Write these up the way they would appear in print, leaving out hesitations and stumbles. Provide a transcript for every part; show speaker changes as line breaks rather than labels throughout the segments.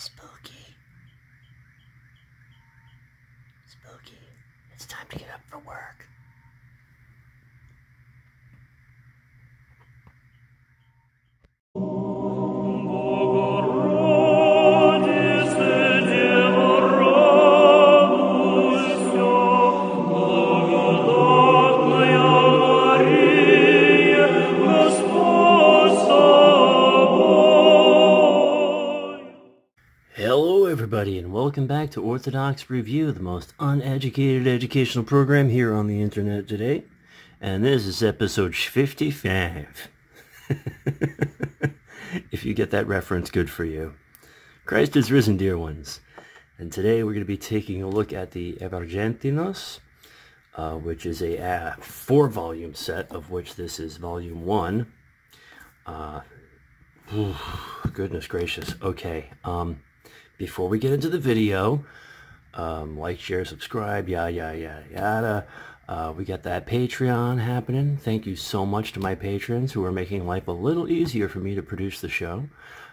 Spooky. Spooky. It's time to get up for work. Hello everybody and welcome back to Orthodox Review, the most uneducated educational program here on the internet today. And this is episode 55. If you get that reference, good for you. Christ is risen, dear ones. And today we're going to be taking a look at the Evergetinos, which is a 4-volume set, of which this is volume 1. Goodness gracious. Okay. Before we get into the video, like, share, subscribe, yada. We got that Patreon happening. Thank you so much to my patrons who are making life a little easier for me to produce the show.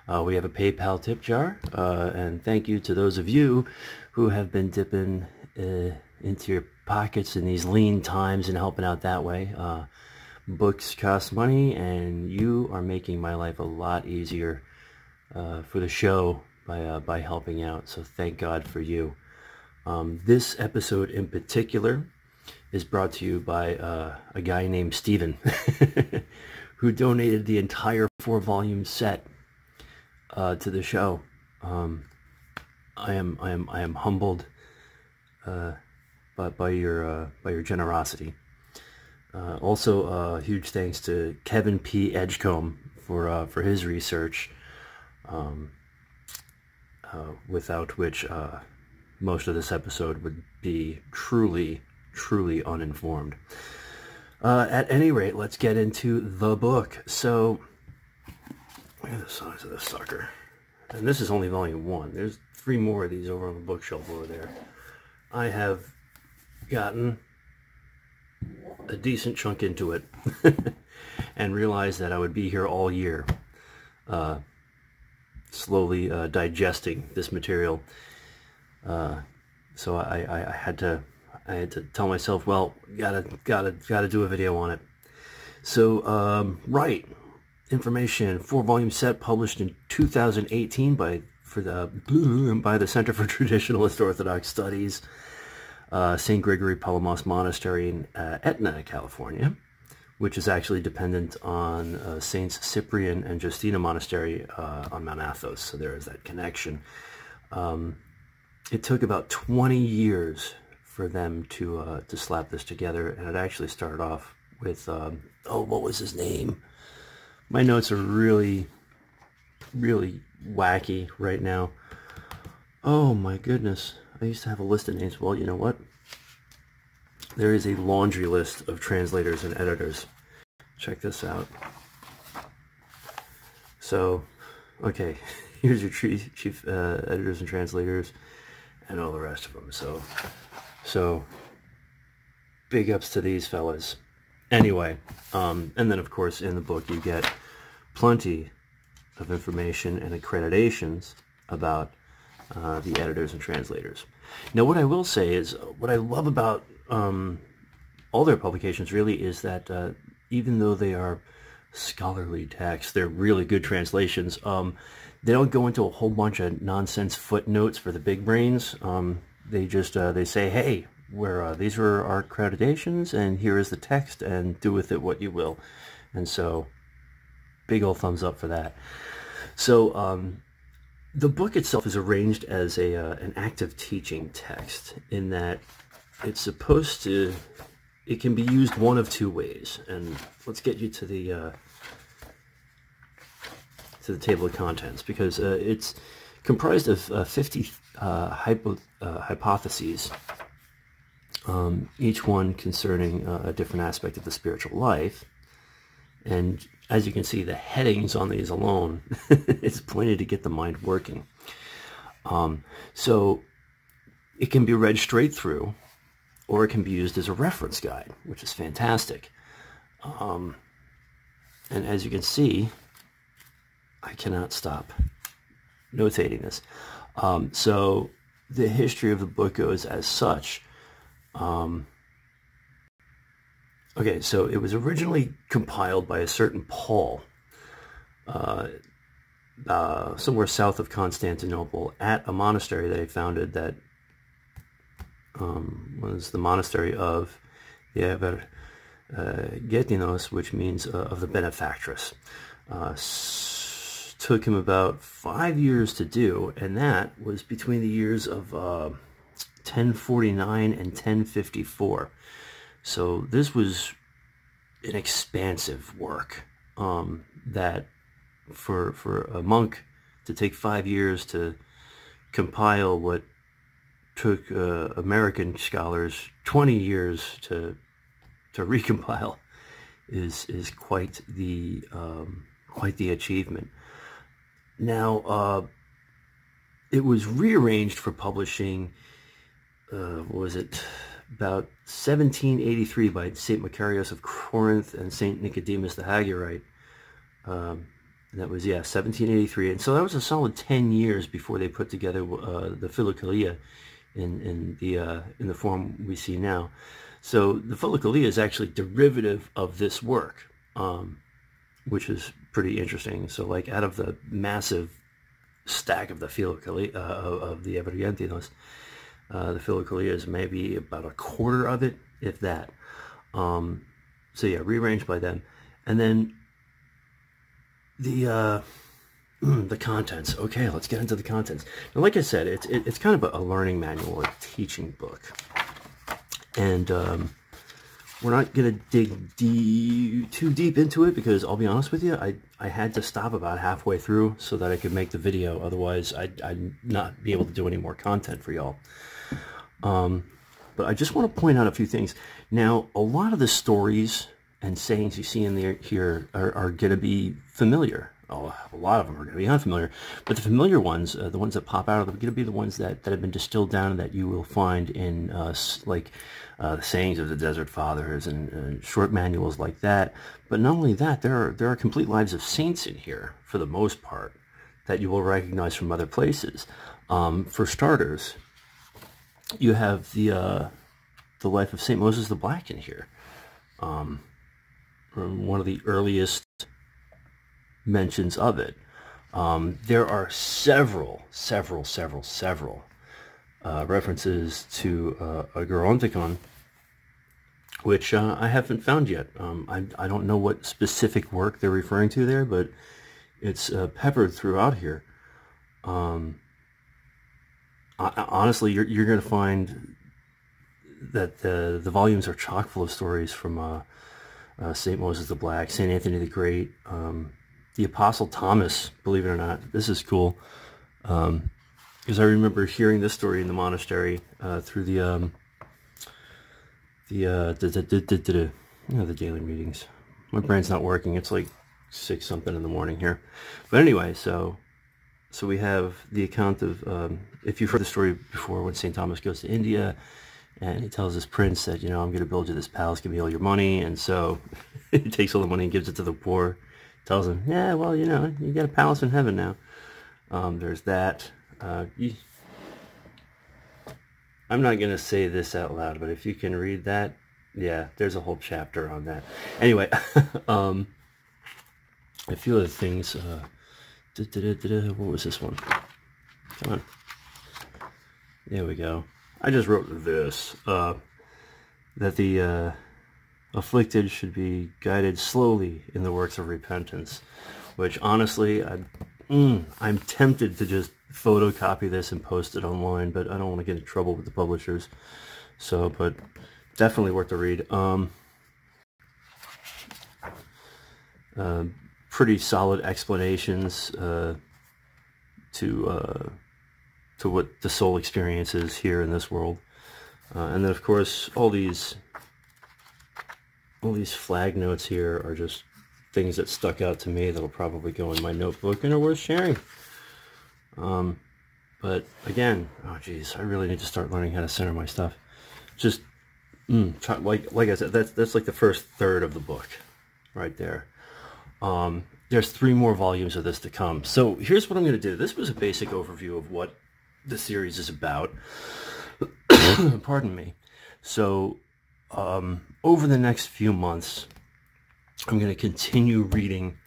We have a PayPal tip jar, and thank you to those of you who have been dipping into your pockets in these lean times and helping out that way. Books cost money, and you are making my life a lot easier for the show by helping out, so thank God for you. This episode in particular is brought to you by a guy named Steven who donated the entire 4-volume set to the show. I am humbled by your generosity. Also, huge thanks to Kevin P. Edgecombe for his research. Without which most of this episode would be truly uninformed. At any rate, let's get into the book. So, look at the size of this sucker. And this is only volume 1. There's 3 more of these over on the bookshelf over there. I have gotten a decent chunk into it and realized that I would be here all year. Slowly digesting this material, so I had to tell myself, well, gotta do a video on it. So right, information: 4-volume set published in 2018 by the Center for Traditionalist Orthodox Studies, St. Gregory Palamas Monastery in Etna, California, which is actually dependent on Saints Cyprian and Justina Monastery on Mount Athos, so there is that connection. It took about 20 years for them to slap this together, and it actually started off with, what was his name? My notes are really wacky right now. Oh my goodness, I used to have a list of names. Well, you know what? There is a laundry list of translators and editors. Check this out. So, okay, here's your chief editors and translators and all the rest of them. So big ups to these fellas. Anyway, and then of course in the book you get plenty of information and accreditations about the editors and translators. Now, what I will say is, what I love about all their publications really is that even though they are scholarly texts, they're really good translations. They don't go into a whole bunch of nonsense footnotes for the big brains. They just they say, hey, these are our accreditations, and here is the text, and do with it what you will. And so, big old thumbs up for that. So, the book itself is arranged as an active teaching text, in that it's supposed to, it can be used one of 2 ways. And let's get you to the table of contents, because it's comprised of 50 hypotheses, each one concerning a different aspect of the spiritual life. And as you can see, the headings on these alone is plenty to get the mind working. So it can be read straight through, or it can be used as a reference guide, which is fantastic. And as you can see, I cannot stop notating this. So the history of the book goes as such. Okay, so it was originally compiled by a certain Paul, somewhere south of Constantinople, at a monastery that he founded that was the monastery of the Evergetinos, which means of the benefactress. Took him about 5 years to do, and that was between the years of 1049 and 1054. So this was an expansive work that for a monk to take 5 years to compile what took American scholars 20 years to recompile is quite the achievement. Now it was rearranged for publishing. What was it? About 1783 by St. Macarius of Corinth and St. Nicodemus the Hagurite. That was, 1783. And so that was a solid 10 years before they put together the Philokalia in the form we see now. So the Philokalia is actually derivative of this work, which is pretty interesting. So like out of the massive stack of the Philokalia, of the Evergetinos, the Philokalia is maybe about a quarter of it, if that. So yeah, rearranged by them. And then the contents. Okay, let's get into the contents. Now, like I said, it's kind of a learning manual or a teaching book. And we're not going to dig too deep into it because I'll be honest with you, I had to stop about halfway through so that I could make the video. Otherwise, I'd not be able to do any more content for y'all. But I just want to point out a few things. Now, a lot of the stories and sayings you see in there here are going to be familiar. Oh, a lot of them are going to be unfamiliar. But the familiar ones, the ones that pop out, are going to be the ones that have been distilled down and that you will find in the sayings of the Desert Fathers and short manuals like that. But not only that, there are complete lives of saints in here, for the most part, that you will recognize from other places. For starters, you have the life of St. Moses the Black in here. One of the earliest mentions of it. There are several references to a Geronticon, which I haven't found yet. I don't know what specific work they're referring to there, but it's peppered throughout here. Honestly, you're going to find that the volumes are chock full of stories from St. Moses the Black, St. Anthony the Great, the Apostle Thomas, believe it or not. This is cool, because I remember hearing this story in the monastery through the daily readings. My brain's not working. It's like 6 something in the morning here. But anyway, so we have the account of, if you've heard the story before, when St. Thomas goes to India, and he tells his prince that, I'm going to build you this palace, give me all your money. And so he takes all the money and gives it to the poor. Tells him, yeah, well, you got a palace in heaven now. There's that. I'm not going to say this out loud, but if you can read that, yeah, there's a whole chapter on that. Anyway, a few other things. What was this one? Come on. There we go. I just wrote this, that the afflicted should be guided slowly in the works of repentance, which honestly, I'm tempted to just photocopy this and post it online, but I don't want to get in trouble with the publishers. So, but definitely worth the read. Pretty solid explanations to what the soul experiences here in this world, and then of course all these flag notes here are just things that stuck out to me that'll probably go in my notebook and are worth sharing. But again, oh geez, I really need to start learning how to center my stuff. Just like I said, that's like the first third of the book right there. there's 3 more volumes of this to come. So here's what I'm going to do. This was a basic overview of what the series is about. Pardon me. So over the next few months, I'm going to continue reading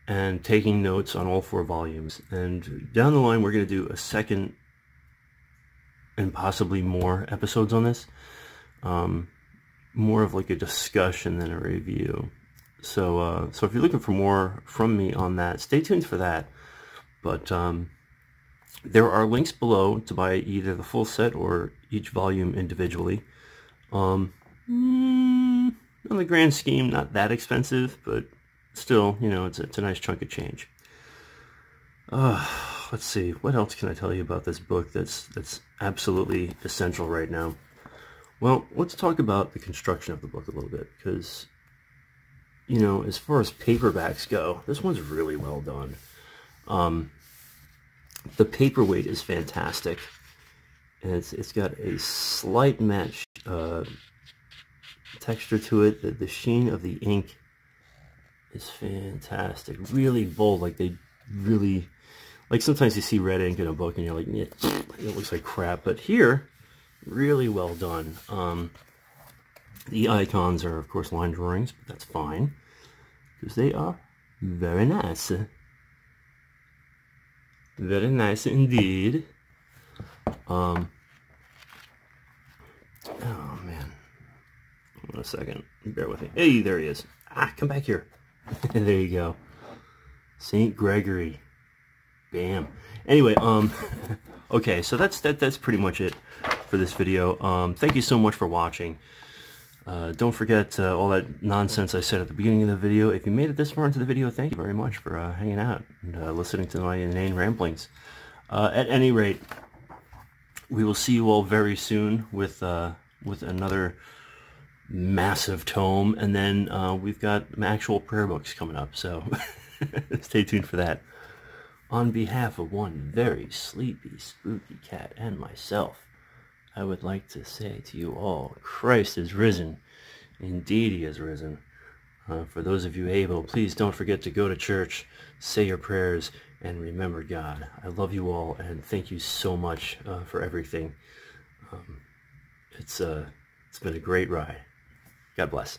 and taking notes on all 4 volumes. And down the line, we're going to do a second and possibly more episodes on this. More of like a discussion than a review. So so if you're looking for more from me on that, stay tuned for that. But there are links below to buy either the full set or each volume individually. On the grand scheme, not that expensive, but still, you know, it's a nice chunk of change. Let's see, what else can I tell you about this book that's absolutely essential right now? Well, let's talk about the construction of the book a little bit, because, you know, as far as paperbacks go, this one's really well done. The paperweight is fantastic, and it's got a slight match texture to it. The sheen of the ink is fantastic. Really bold, like they really, like sometimes you see red ink in a book and you're like, yeah, it looks like crap, but here, really well done. The icons are, of course, line drawings, but that's fine, because they are very nice. Very nice indeed. Oh man. Hold on a second. Bear with me. Hey, there he is. Come back here. There you go. St. Gregory. Bam. Anyway, okay, so that's pretty much it for this video. Thank you so much for watching. Don't forget all that nonsense I said at the beginning of the video. If you made it this far into the video, thank you very much for hanging out and listening to my inane ramblings. At any rate, we will see you all very soon with another massive tome, and then we've got actual prayer books coming up, so stay tuned for that. On behalf of one very sleepy, spooky cat and myself, I would like to say to you all, Christ is risen. Indeed he is risen. For those of you able, please don't forget to go to church, say your prayers, and remember God. I love you all, and thank you so much for everything. It's been a great ride. God bless.